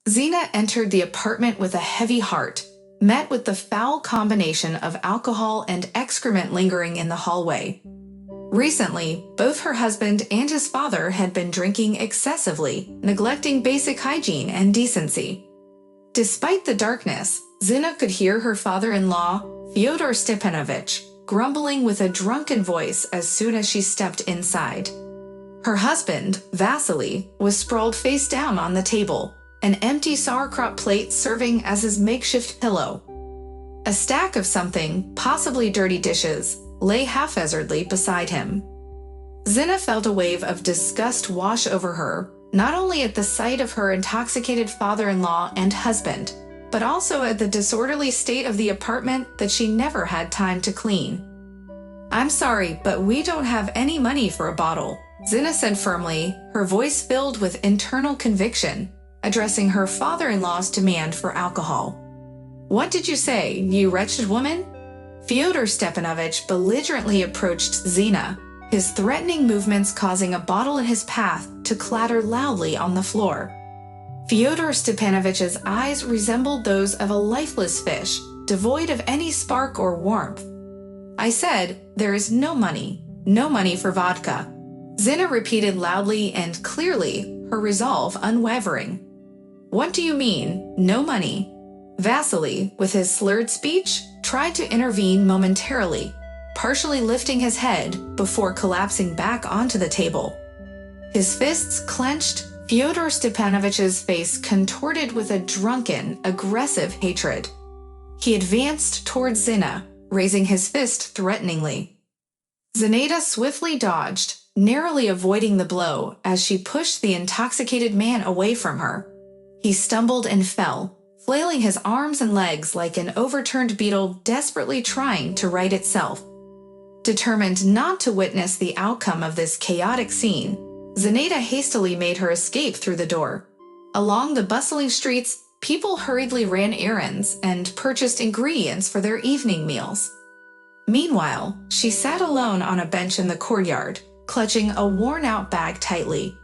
Zina entered the apartment with a heavy heart, met with the foul combination of alcohol and excrement lingering in the hallway. Recently, both her husband and his father had been drinking excessively, neglecting basic hygiene and decency. Despite the darkness, Zina could hear her father-in-law, Fyodor Stepanovich, grumbling with a drunken voice as soon as she stepped inside. Her husband, Vasily, was sprawled face down on the table, an empty sauerkraut plate serving as his makeshift pillow. A stack of something, possibly dirty dishes, lay haphazardly beside him. Zina felt a wave of disgust wash over her, not only at the sight of her intoxicated father-in-law and husband, but also at the disorderly state of the apartment that she never had time to clean. "I'm sorry, but we don't have any money for a bottle," Zina said firmly, her voice filled with internal conviction, addressing her father-in-law's demand for alcohol. "What did you say, you wretched woman?" Fyodor Stepanovich belligerently approached Zina, his threatening movements causing a bottle in his path to clatter loudly on the floor. Fyodor Stepanovich's eyes resembled those of a lifeless fish, devoid of any spark or warmth. "I said, there is no money for vodka," Zina repeated loudly and clearly, her resolve unwavering. "What do you mean, no money?" Vasily, with his slurred speech, tried to intervene momentarily, partially lifting his head before collapsing back onto the table. His fists clenched, Fyodor Stepanovich's face contorted with a drunken, aggressive hatred. He advanced towards Zina, raising his fist threateningly. Zinaida swiftly dodged, narrowly avoiding the blow as she pushed the intoxicated man away from her. He stumbled and fell, flailing his arms and legs like an overturned beetle desperately trying to right itself. Determined not to witness the outcome of this chaotic scene, Zinaida hastily made her escape through the door. Along the bustling streets, people hurriedly ran errands and purchased ingredients for their evening meals. Meanwhile, she sat alone on a bench in the courtyard, clutching a worn-out bag tightly,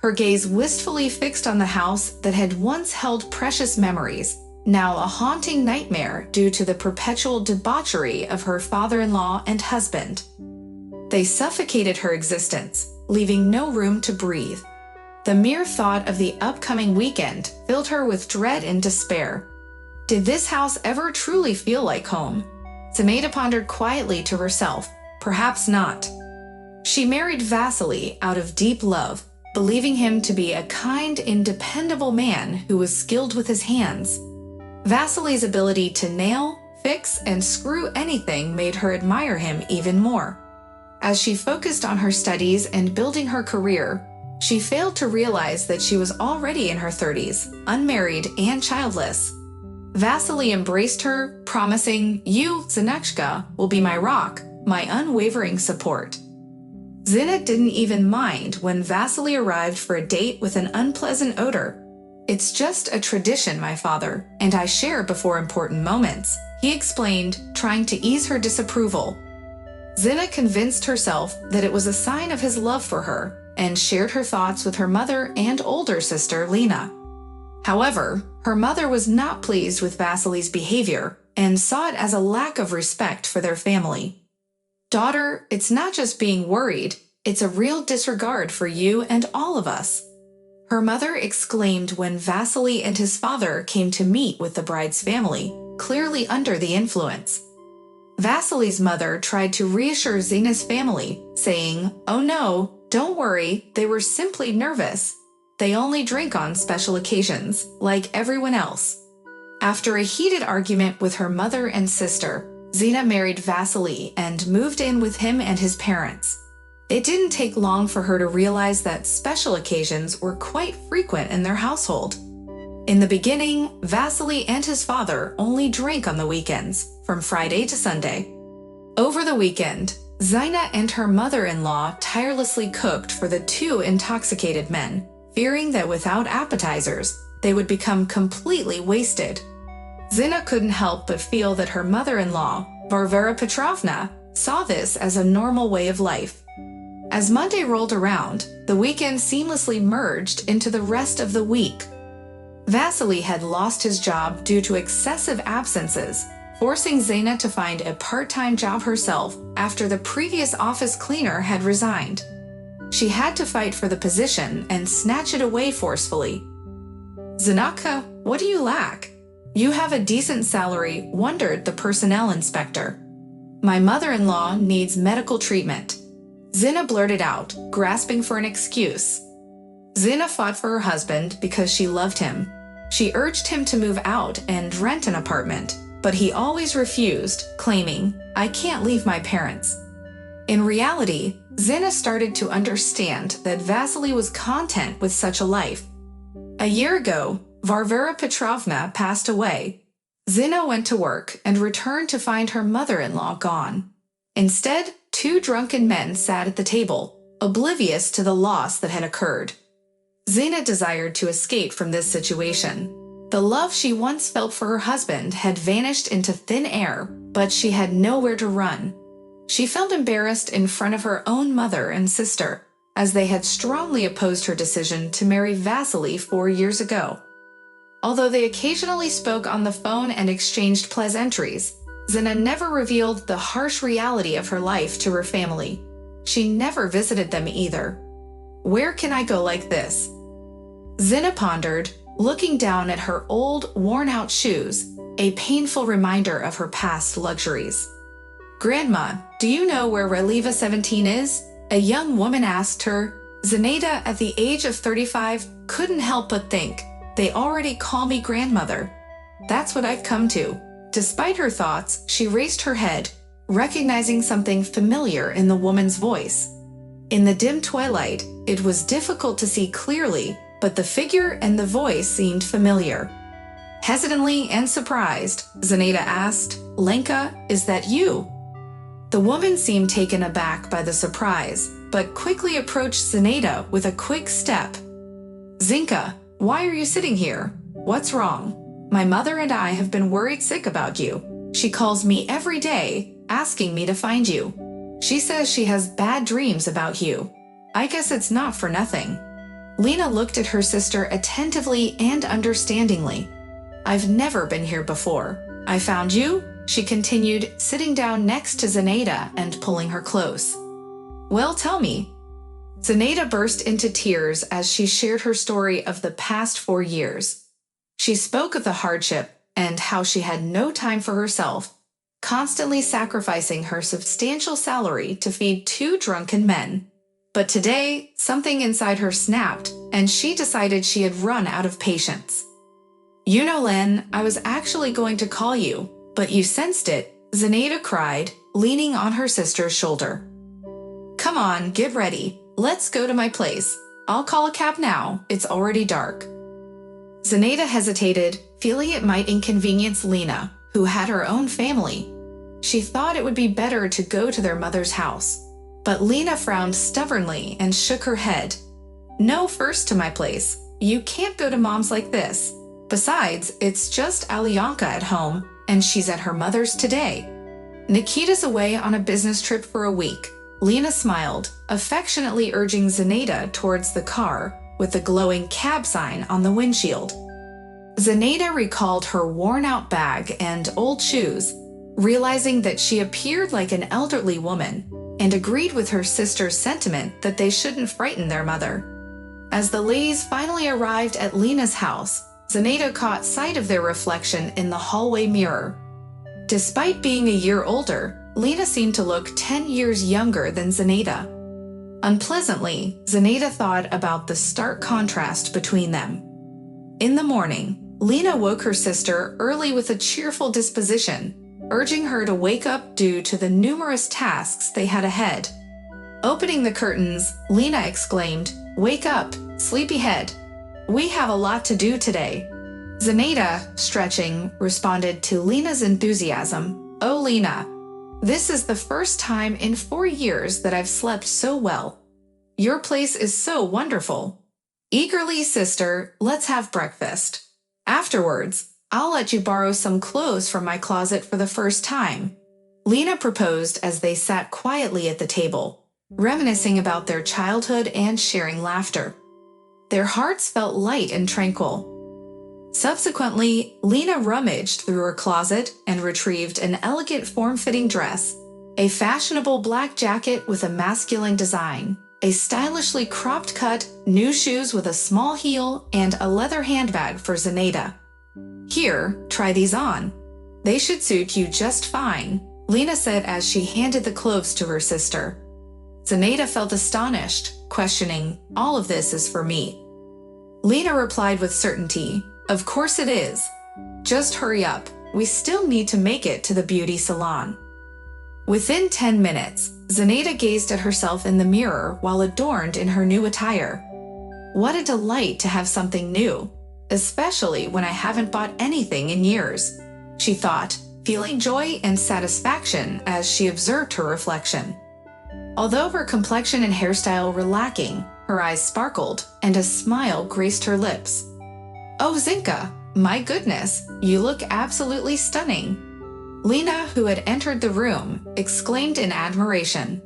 her gaze wistfully fixed on the house that had once held precious memories, now a haunting nightmare due to the perpetual debauchery of her father-in-law and husband. They suffocated her existence, leaving no room to breathe. The mere thought of the upcoming weekend filled her with dread and despair. Did this house ever truly feel like home? Zinaida pondered quietly to herself. Perhaps not. She married Vasily out of deep love, believing him to be a kind and dependable man who was skilled with his hands. Vasily's ability to nail, fix, and screw anything made her admire him even more. As she focused on her studies and building her career, she failed to realize that she was already in her 30s, unmarried and childless. Vasily embraced her, promising, "You, Zinachka, will be my rock, my unwavering support." Zina didn't even mind when Vasily arrived for a date with an unpleasant odor. "It's just a tradition, my father, and I share before important moments," he explained, trying to ease her disapproval. Zina convinced herself that it was a sign of his love for her and shared her thoughts with her mother and older sister, Lena. However, her mother was not pleased with Vasily's behavior and saw it as a lack of respect for their family. "Daughter, it's not just being worried, it's a real disregard for you and all of us," her mother exclaimed when Vasily and his father came to meet with the bride's family, clearly under the influence. Vasily's mother tried to reassure Zina's family, saying, "Oh no, don't worry, they were simply nervous. They only drink on special occasions, like everyone else." After a heated argument with her mother and sister, Zina married Vasily and moved in with him and his parents. It didn't take long for her to realize that special occasions were quite frequent in their household. In the beginning, Vasily and his father only drank on the weekends, from Friday to Sunday. Over the weekend, Zina and her mother-in-law tirelessly cooked for the two intoxicated men, fearing that without appetizers, they would become completely wasted. Zina couldn't help but feel that her mother-in-law, Varvara Petrovna, saw this as a normal way of life. As Monday rolled around, the weekend seamlessly merged into the rest of the week. Vasily had lost his job due to excessive absences, forcing Zena to find a part-time job herself after the previous office cleaner had resigned. She had to fight for the position and snatch it away forcefully. "Zanaka, what do you lack? You have a decent salary," wondered the personnel inspector. "My mother-in-law needs medical treatment," Zena blurted out, grasping for an excuse. Zena fought for her husband because she loved him. She urged him to move out and rent an apartment, but he always refused, claiming, "I can't leave my parents." In reality, Zena started to understand that Vasily was content with such a life. A year ago, Varvara Petrovna passed away. Zena went to work and returned to find her mother-in-law gone. Instead, two drunken men sat at the table, oblivious to the loss that had occurred. Zena desired to escape from this situation. The love she once felt for her husband had vanished into thin air, but she had nowhere to run. She felt embarrassed in front of her own mother and sister, as they had strongly opposed her decision to marry Vasily 4 years ago. Although they occasionally spoke on the phone and exchanged pleasantries, Zena never revealed the harsh reality of her life to her family. She never visited them either. Where can I go like this? Zena pondered, looking down at her old, worn-out shoes, a painful reminder of her past luxuries. "Grandma, do you know where Reliva 17 is?" a young woman asked her. Zenaida, at the age of 35, couldn't help but think, "They already call me grandmother. That's what I've come to." Despite her thoughts, she raised her head, recognizing something familiar in the woman's voice. In the dim twilight, it was difficult to see clearly, but the figure and the voice seemed familiar. Hesitantly and surprised, Zenaida asked, "Lenka, is that you?" The woman seemed taken aback by the surprise, but quickly approached Zenaida with a quick step. "Zinka, why are you sitting here? What's wrong? My mother and I have been worried sick about you. She calls me every day, asking me to find you. She says she has bad dreams about you. I guess it's not for nothing." Lena looked at her sister attentively and understandingly. "I've never been here before. I found you," she continued, sitting down next to Zenaida and pulling her close. "Well, tell me." Zenaida burst into tears as she shared her story of the past 4 years. She spoke of the hardship and how she had no time for herself, constantly sacrificing her substantial salary to feed 2 drunken men. But today, something inside her snapped, and she decided she had run out of patience. "You know, Len, I was actually going to call you, but you sensed it," Zenaida cried, leaning on her sister's shoulder. "Come on, get ready. Let's go to my place. I'll call a cab now. It's already dark." Zenaida hesitated, feeling it might inconvenience Lena, who had her own family. She thought it would be better to go to their mother's house. But Lena frowned stubbornly and shook her head. "No, first to my place. You can't go to Mom's like this. Besides, it's just Alyonka at home, and she's at her mother's today. Nikita's away on a business trip for a week." Lena smiled, affectionately urging Zenaida towards the car, with the glowing cab sign on the windshield. Zenaida recalled her worn-out bag and old shoes, realizing that she appeared like an elderly woman, and agreed with her sister's sentiment that they shouldn't frighten their mother. As the ladies finally arrived at Lena's house, Zenaida caught sight of their reflection in the hallway mirror. Despite being a year older, Lena seemed to look 10 years younger than Zenaida. Unpleasantly, Zenaida thought about the stark contrast between them. In the morning, Lena woke her sister early with a cheerful disposition, urging her to wake up due to the numerous tasks they had ahead. Opening the curtains, Lena exclaimed, "Wake up, sleepyhead. We have a lot to do today." Zenaida, stretching, responded to Lena's enthusiasm. "Oh, Lena, this is the first time in 4 years that I've slept so well. Your place is so wonderful. Eagerly, sister, let's have breakfast. Afterwards, I'll let you borrow some clothes from my closet for the first time," Lena proposed as they sat quietly at the table, reminiscing about their childhood and sharing laughter. Their hearts felt light and tranquil. Subsequently, Lena rummaged through her closet and retrieved an elegant form-fitting dress, a fashionable black jacket with a masculine design, a stylishly cropped cut, new shoes with a small heel, and a leather handbag for Zenaida. "Here, try these on. They should suit you just fine," Lena said as she handed the clothes to her sister. Zenaida felt astonished, questioning, "All of this is for me?" Lena replied with certainty, "Of course it is. Just hurry up, we still need to make it to the beauty salon." Within 10 minutes, Zenaida gazed at herself in the mirror while adorned in her new attire. "What a delight to have something new, especially when I haven't bought anything in years," she thought, feeling joy and satisfaction as she observed her reflection. Although her complexion and hairstyle were lacking, her eyes sparkled and a smile graced her lips. "Oh, Zinka, my goodness, you look absolutely stunning," Lena, who had entered the room, exclaimed in admiration.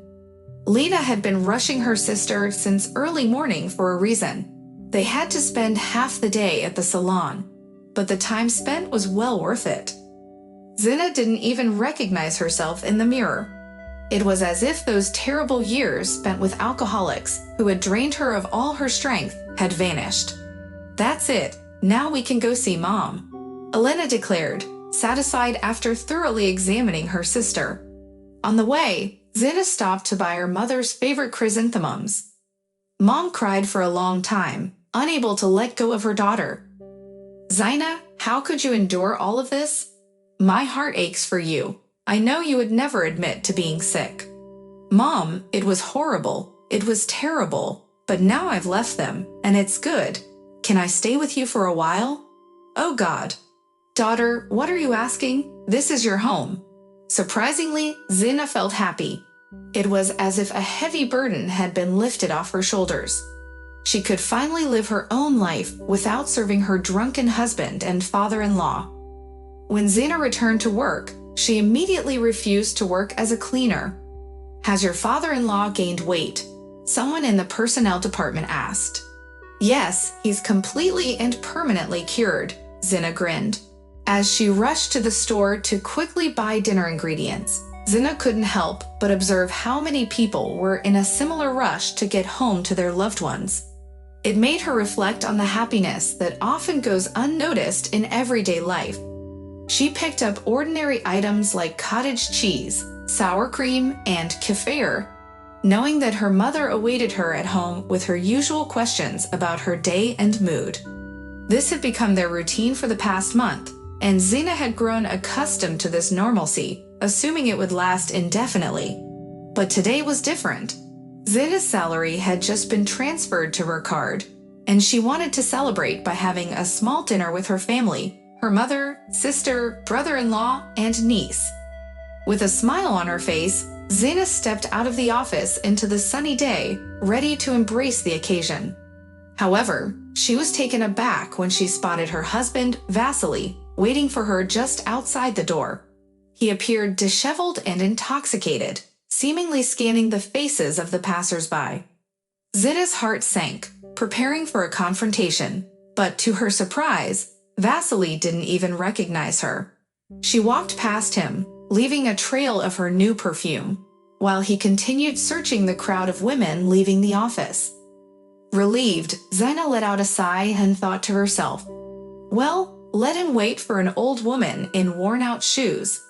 Lena had been rushing her sister since early morning for a reason. They had to spend half the day at the salon, but the time spent was well worth it. Zina didn't even recognize herself in the mirror. It was as if those terrible years spent with alcoholics who had drained her of all her strength had vanished. "That's it, now we can go see Mom," Elena declared, satisfied after thoroughly examining her sister. On the way, Zina stopped to buy her mother's favorite chrysanthemums. Mom cried for a long time, unable to let go of her daughter. "Zina, how could you endure all of this? My heart aches for you. I know you would never admit to being sick." "Mom, it was horrible. It was terrible. But now I've left them, and it's good. Can I stay with you for a while?" "Oh God." "Daughter, what are you asking? This is your home." Surprisingly, Zina felt happy. It was as if a heavy burden had been lifted off her shoulders. She could finally live her own life without serving her drunken husband and father-in-law. When Zina returned to work, she immediately refused to work as a cleaner. "Has your father-in-law gained weight?" someone in the personnel department asked. "Yes, he's completely and permanently cured," Zina grinned. As she rushed to the store to quickly buy dinner ingredients, Zina couldn't help but observe how many people were in a similar rush to get home to their loved ones. It made her reflect on the happiness that often goes unnoticed in everyday life. She picked up ordinary items like cottage cheese, sour cream, and kefir, knowing that her mother awaited her at home with her usual questions about her day and mood. This had become their routine for the past month, and Zina had grown accustomed to this normalcy, assuming it would last indefinitely. But today was different. Zina's salary had just been transferred to her card, and she wanted to celebrate by having a small dinner with her family, her mother, sister, brother-in-law, and niece. With a smile on her face, Zina stepped out of the office into the sunny day, ready to embrace the occasion. However, she was taken aback when she spotted her husband, Vasily, waiting for her just outside the door. He appeared disheveled and intoxicated, seemingly scanning the faces of the passers-by. Zina's heart sank, preparing for a confrontation, but to her surprise, Vasily didn't even recognize her. She walked past him, leaving a trail of her new perfume, while he continued searching the crowd of women leaving the office. Relieved, Zina let out a sigh and thought to herself, "Well, let him wait for an old woman in worn-out shoes."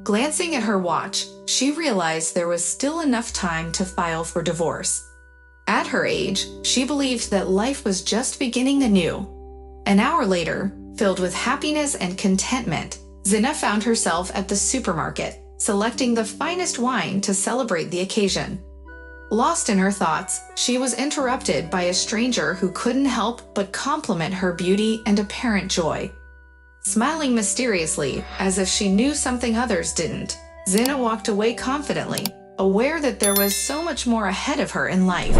Glancing at her watch, she realized there was still enough time to file for divorce. At her age, she believed that life was just beginning anew. An hour later, filled with happiness and contentment, Zina found herself at the supermarket, selecting the finest wine to celebrate the occasion. Lost in her thoughts, she was interrupted by a stranger who couldn't help but compliment her beauty and apparent joy. Smiling mysteriously, as if she knew something others didn't, Zina walked away confidently, aware that there was so much more ahead of her in life.